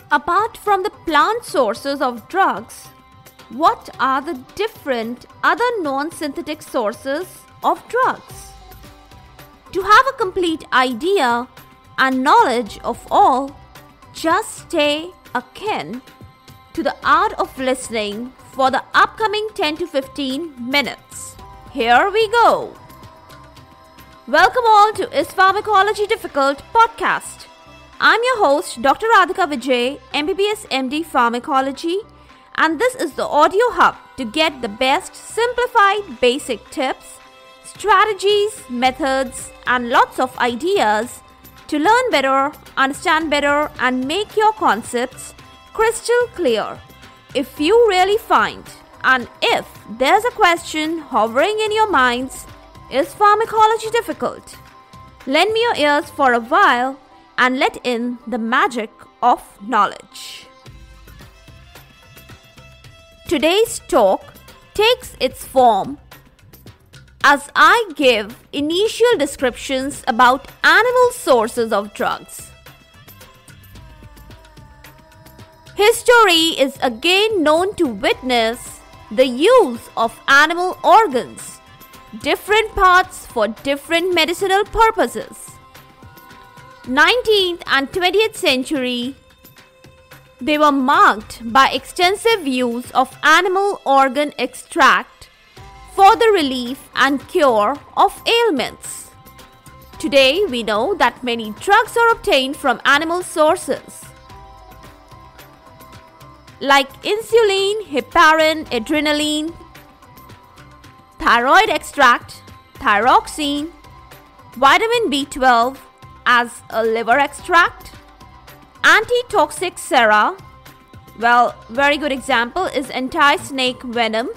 Apart from the plant sources of drugs, what are the different other non-synthetic sources of drugs? To have a complete idea and knowledge of all, just stay akin to the art of listening for the upcoming 10 to 15 minutes. Here we go. Welcome all to Is Pharmacology Difficult podcast. I'm your host, Dr. Radhika Vijay, MBBS MD Pharmacology, and this is the audio hub to get the best simplified basic tips, strategies, methods, and lots of ideas to learn better, understand better, and make your concepts crystal clear. If you really find, and if there's a question hovering in your minds, is pharmacology difficult? Lend me your ears for a while and let in the magic of knowledge. Today's talk takes its form as I give initial descriptions about animal sources of drugs. History is again known to witness the use of animal organs, different parts for different medicinal purposes. 19th and 20th century, they were marked by extensive use of animal organ extract for the relief and cure of ailments. Today, we know that many drugs are obtained from animal sources, like insulin, heparin, adrenaline, thyroid extract, thyroxine, vitamin B12 as a liver extract, antitoxic sera. Well, very good example is anti-snake venom.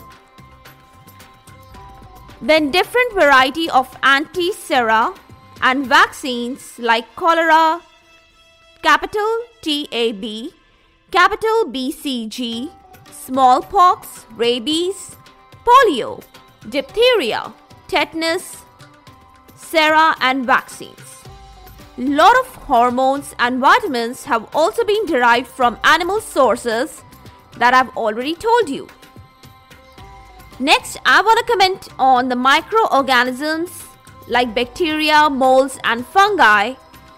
Then different variety of antisera and vaccines like cholera, capital TAB, capital BCG, smallpox, rabies, polio, diphtheria, tetanus, sera and vaccines. Lot of hormones and vitamins have also been derived from animal sources that I've already told you. Next, I want to comment on the microorganisms like bacteria, molds and fungi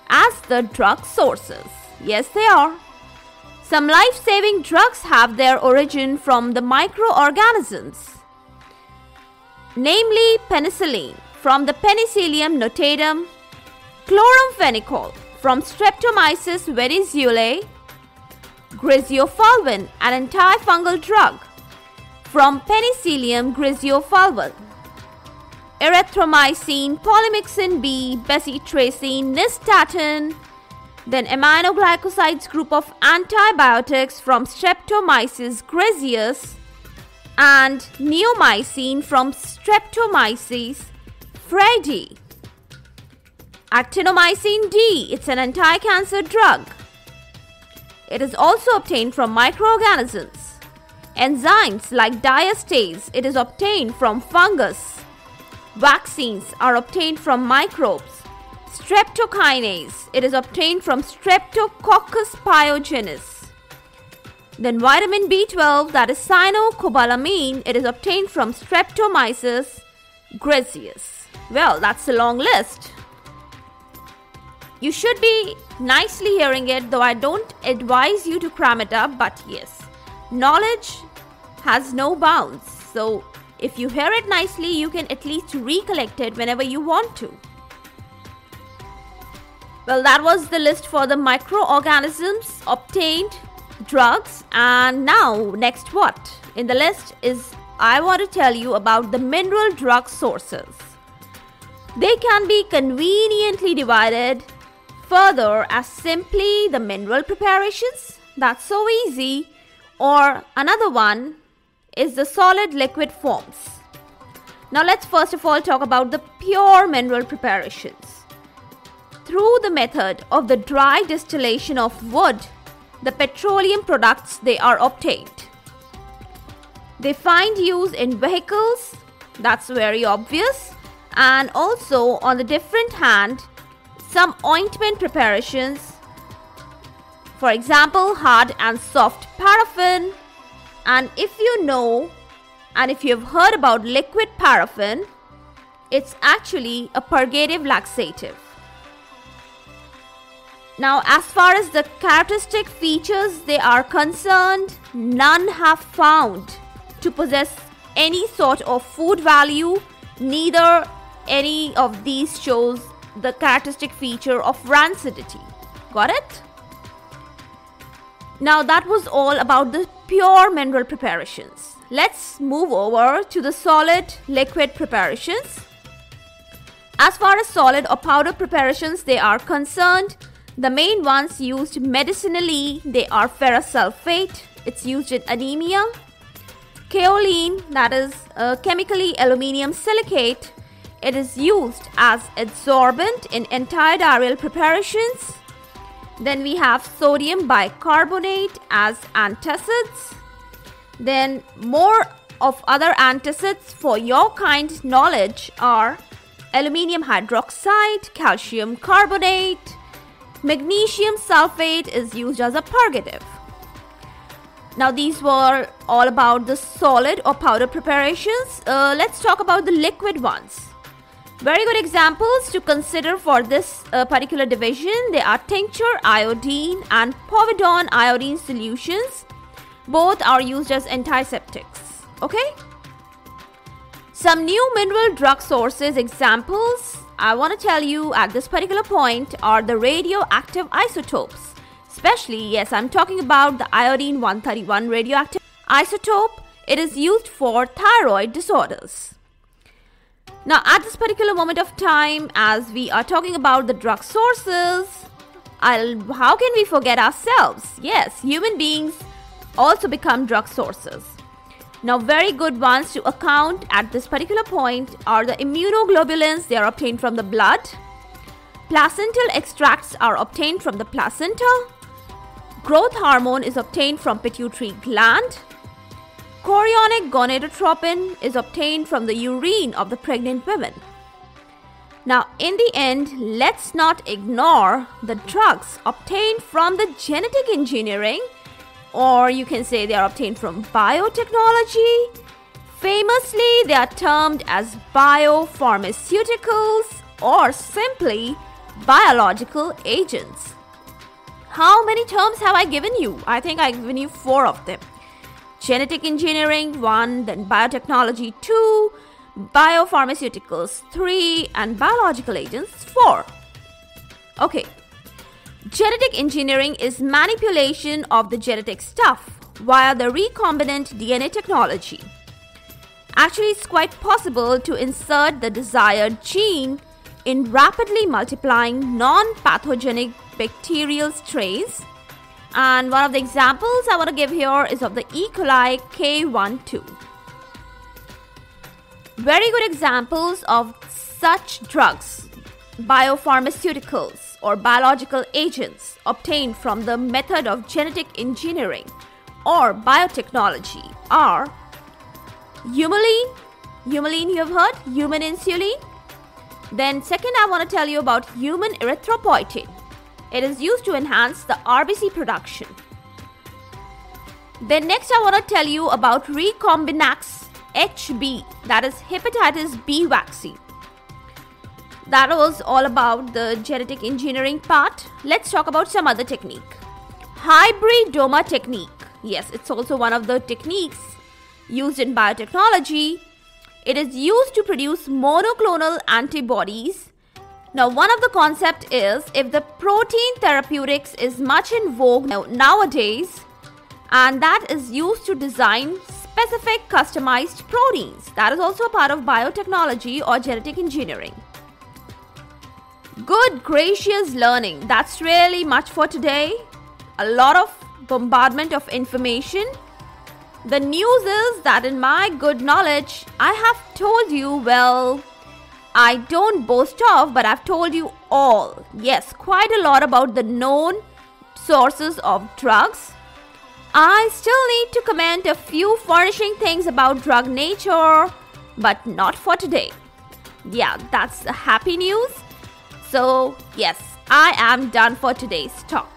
as the drug sources. Yes, they are. Some life-saving drugs have their origin from the microorganisms, namely penicillin from the Penicillium notatum, chloramphenicol from Streptomyces vericulae, griseofulvin, an antifungal drug from Penicillium griseofulvin, erythromycin, polymyxin B, besitracin, nystatin, then aminoglycosides group of antibiotics from Streptomyces griseus, and neomycin from Streptomyces fredii. Actinomycin D, it's an anti-cancer drug. It is also obtained from microorganisms. Enzymes like diastase, it is obtained from fungus. Vaccines are obtained from microbes. Streptokinase, it is obtained from Streptococcus pyogenes. Then vitamin B12, that is cyanocobalamin, it is obtained from Streptomyces griseus. Well, that's a long list. You should be nicely hearing it, though I don't advise you to cram it up, but yes, knowledge has no bounds. So if you hear it nicely, you can at least recollect it whenever you want to. Well, that was the list for the microorganisms obtained drugs. And now, next what? In the list is I want to tell you about the mineral drug sources. They can be conveniently divided further as simply the mineral preparations. That's so easy. Or another one is the solid liquid forms. Now let's first of all talk about the pure mineral preparations. Through the method of the dry distillation of wood, the petroleum products they are obtained. They find use in vehicles, that's very obvious, and also on the different hand, some ointment preparations For example, hard and soft paraffin. And if you know, and if you've heard about liquid paraffin, it's actually a purgative laxative. Now, as far as the characteristic features they are concerned, none have found to possess any sort of food value. Neither any of these shows the characteristic feature of rancidity. Got it? Now, that was all about the pure mineral preparations. Let's move over to the solid liquid preparations. As far as solid or powder preparations they are concerned, the main ones used medicinally, they are ferrous sulfate. It's used in anemia. Kaolin, that is chemically aluminium silicate. It is used as adsorbent in antidiarrheal preparations. Then we have sodium bicarbonate as antacids. Then more of other antacids for your kind knowledge are aluminium hydroxide, calcium carbonate, magnesium sulfate is used as a purgative. Now these were all about the solid or powder preparations. Let's talk about the liquid ones. Very good examples to consider for this particular division. They are tincture iodine and povidone iodine solutions. Both are used as antiseptics. Okay? Some new mineral drug sources examples I want to tell you at this particular point are the radioactive isotopes. Especially, yes, I'm talking about the iodine 131 radioactive isotope. It is used for thyroid disorders. Now, at this particular moment of time, as we are talking about the drug sources, how can we forget ourselves? Yes, human beings also become drug sources. Now, very good ones to account at this particular point are the immunoglobulins. They are obtained from the blood. Placental extracts are obtained from the placenta. Growth hormone is obtained from pituitary gland. Chorionic gonadotropin is obtained from the urine of the pregnant women. Now, in the end, let's not ignore the drugs obtained from the genetic engineering, or you can say they are obtained from biotechnology. Famously, they are termed as biopharmaceuticals or simply biological agents. How many terms have I given you? I think I've given you 4 of them. Genetic engineering 1, then biotechnology 2, biopharmaceuticals 3, and biological agents 4. Okay. Genetic engineering is manipulation of the genetic stuff via the recombinant DNA technology. Actually, it's quite possible to insert the desired gene in rapidly multiplying non-pathogenic bacterial strains. And one of the examples I want to give here is of the E. coli K12. Very good examples of such drugs, biopharmaceuticals or biological agents obtained from the method of genetic engineering or biotechnology are humulene. Humulene you have heard, human insulin. Then second, I want to tell you about human erythropoietin. It is used to enhance the RBC production. Then next I want to tell you about Recombinax HB, that is hepatitis B vaccine. That was all about the genetic engineering part. Let's talk about some other technique. Hybridoma technique. Yes, it's also one of the techniques used in biotechnology. It is used to produce monoclonal antibodies. Now, one of the concepts is if the protein therapeutics is much in vogue nowadays, and that is used to design specific customized proteins. That is also a part of biotechnology or genetic engineering. Good gracious learning. That's really much for today. A lot of bombardment of information. The news is that in my good knowledge, I have told you, well, I don't boast of, but I've told you all. Yes, quite a lot about the known sources of drugs. I still need to comment a few furnishing things about drug nature, but not for today. Yeah, that's the happy news. So, yes, I am done for today's talk.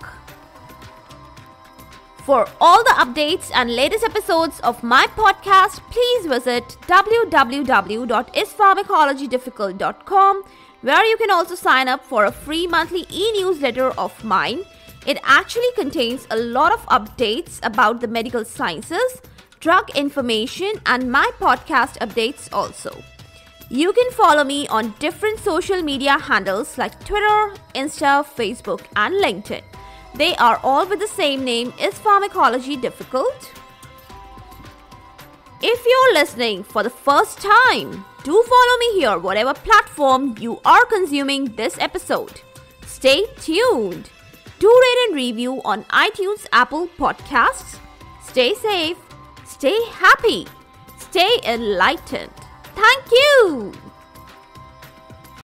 For all the updates and latest episodes of my podcast, please visit www.ispharmacologydifficult.com, where you can also sign up for a free monthly e-newsletter of mine. It actually contains a lot of updates about the medical sciences, drug information, and my podcast updates also. You can follow me on different social media handles like Twitter, Insta, Facebook, and LinkedIn. They are all with the same name, Is Pharmacology Difficult? If you're listening for the first time, do follow me here, whatever platform you are consuming this episode. Stay tuned. Do rate and review on iTunes, Apple Podcasts. Stay safe, stay happy, stay enlightened. Thank you.